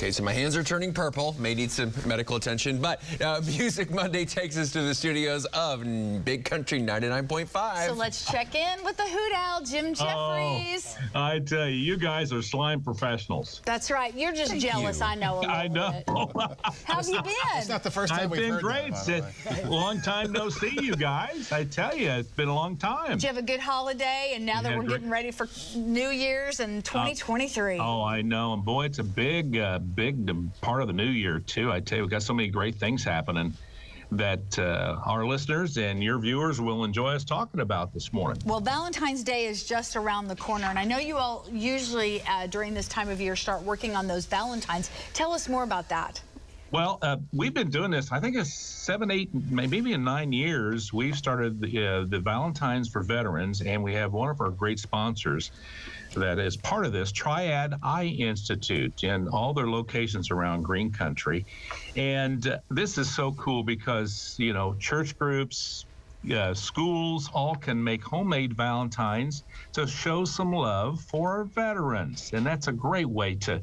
Okay, so my hands are turning purple. May need some medical attention. But Music Monday takes us to the studios of Big Country 99.5. So let's check in with the Hoot Owl, Jim Jeffries. Oh, I tell you, you guys are slime professionals. That's right. You're just jealous. I know. I know. How have you been? It's not the first time we've heard that, by the way. It's been great. Long time no see, you guys. I tell you, it's been a long time. Did you have a good holiday? And now that we're getting ready for New Year's and 2023. Oh, I know. And boy, it's a big part of the new year, too. I tell you, we've got so many great things happening that our listeners and your viewers will enjoy us talking about this morning. Well, Valentine's Day is just around the corner, and I know you all usually during this time of year start working on those Valentines. Tell us more about that. Well, we've been doing this, I think it's 7, 8, maybe in 9 years. We've started the Valentines for Veterans, and we have one of our great sponsors that is part of this, Triad Eye Institute, and all their locations around Green Country. And this is so cool because, you know, church groups, schools all can make homemade Valentines to show some love for our veterans. And that's a great way to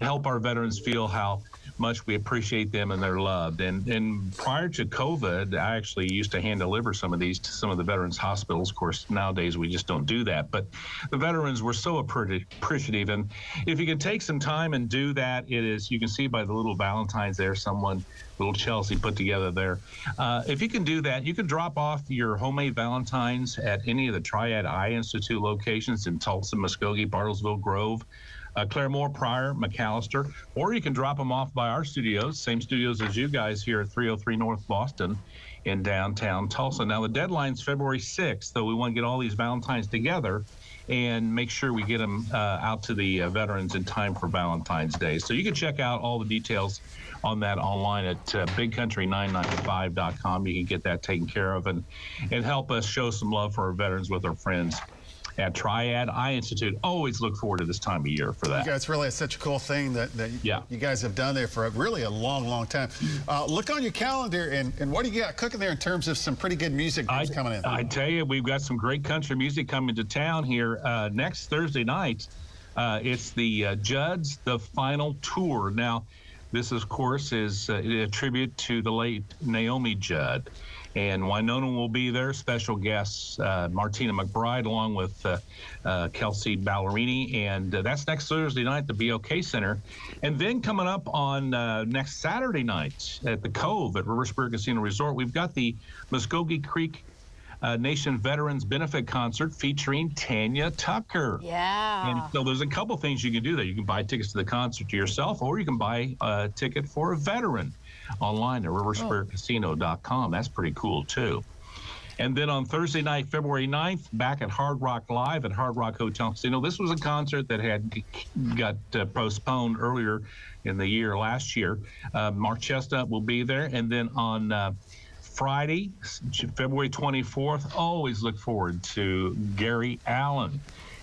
help our veterans feel how much we appreciate them and they're loved. And prior to COVID, I actually used to hand deliver some of these to some of the veterans hospitals. Of course, nowadays we just don't do that. But the veterans were so appreciative. And if you can take some time and do that, you can see by the little Valentines there, little Chelsea put together there. If you can do that, you can drop off your homemade Valentines at any of the Triad Eye Institute locations in Tulsa, Muskogee, Bartlesville, Grove, Claremore, Pryor, McAllister, or you can drop them off by our studios, same studios as you guys here at 303 North Boston in downtown Tulsa. Now, the deadline's February 6th, so we want to get all these Valentines together and make sure we get them out to the veterans in time for Valentine's Day. So you can check out all the details on that online at bigcountry995.com. You can get that taken care of and help us show some love for our veterans with our friends at Triad Eye Institute. Always look forward to this time of year for that. Yeah, it's really such a cool thing that you guys have done there for really a long, long time. Look on your calendar, and what do you got cooking there in terms of some pretty good music groups coming in? I tell you, we've got some great country music coming to town here next Thursday night. It's the Judds, the Final Tour. Now, this, of course, is a tribute to the late Naomi Judd. And Winona will be there, special guests, Martina McBride, along with Kelsey Ballerini. And that's next Thursday night at the BOK Center. And then coming up on next Saturday night at the Cove at River Spirit Casino Resort, we've got the Muskogee Creek Nation Veterans Benefit Concert featuring Tanya Tucker. Yeah. And so there's a couple things you can do there. You can buy tickets to the concert to yourself, or you can buy a ticket for a veteran online at riverspiritcasino.com. That's pretty cool, too. And then on Thursday night, February 9th, back at Hard Rock Live at Hard Rock Hotel Casino. This was a concert that had got postponed earlier in the year, last year. Mark Chestnut will be there. And then on Friday, February 24th, always look forward to Gary Allan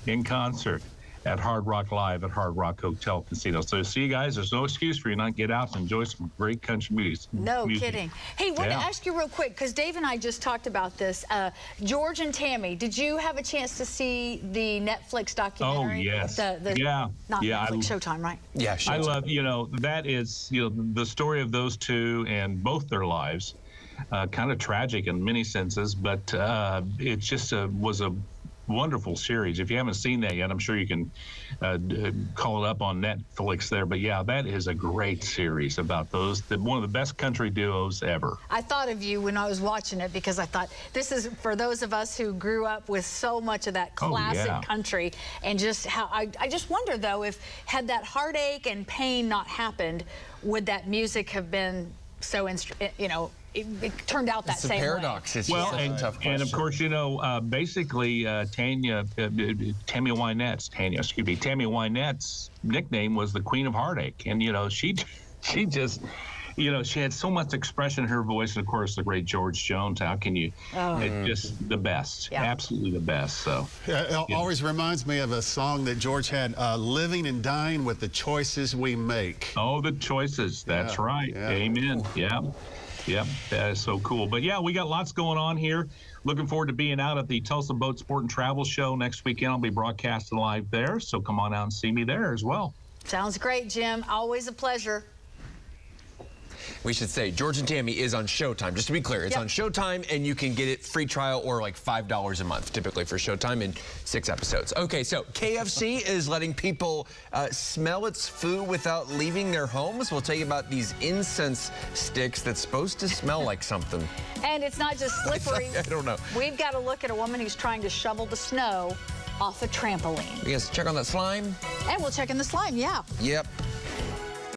in concert at Hard Rock Live at Hard Rock Hotel Casino. So see you guys, there's no excuse for you not to get out and enjoy some great country music. No kidding. Hey, I want to ask you real quick, because Dave and I just talked about this. George and Tammy, did you have a chance to see the Netflix documentary? Oh, yes. Not Netflix, Showtime, right? Yeah, Showtime. I love, that is, the story of those two and both their lives. Kind of tragic in many senses, but it just was a wonderful series. If you haven't seen that yet, I'm sure you can call it up on Netflix there. But yeah, that is a great series about one of the best country duos ever. I thought of you when I was watching it, because I thought this is for those of us who grew up with so much of that classic country, and just how I just wonder though, if had that heartache and pain not happened, would that music have been so it turned out that same way. It's a paradox. It's well, just a tough question. And of course, basically, Tammy Wynette's nickname was the Queen of Heartache, and she just. She had so much expression in her voice, and of course, the great George Jones. How can you? It's just the best, absolutely the best. So, it always reminds me of a song that George had, "Living and Dying with the Choices We Make." Oh, the choices. That's right. Yeah. Amen. Yeah. Yep, that is so cool. But yeah, we got lots going on here. Looking forward to being out at the Tulsa Boat Sport and Travel Show next weekend. I'll be broadcasting live there, so come on out and see me there as well. Sounds great, Jim. Always a pleasure. We should say George and Tammy is on Showtime. Just to be clear, it's on Showtime, and you can get it free trial or like $5 a month, typically for Showtime, in 6 episodes. Okay, so KFC is letting people smell its food without leaving their homes. We'll tell you about these incense sticks that's supposed to smell like something. And it's not just slippery. I don't know. We've got to look at a woman who's trying to shovel the snow off a trampoline. Yes, check on that slime. And we'll check in the slime, yeah. Yep.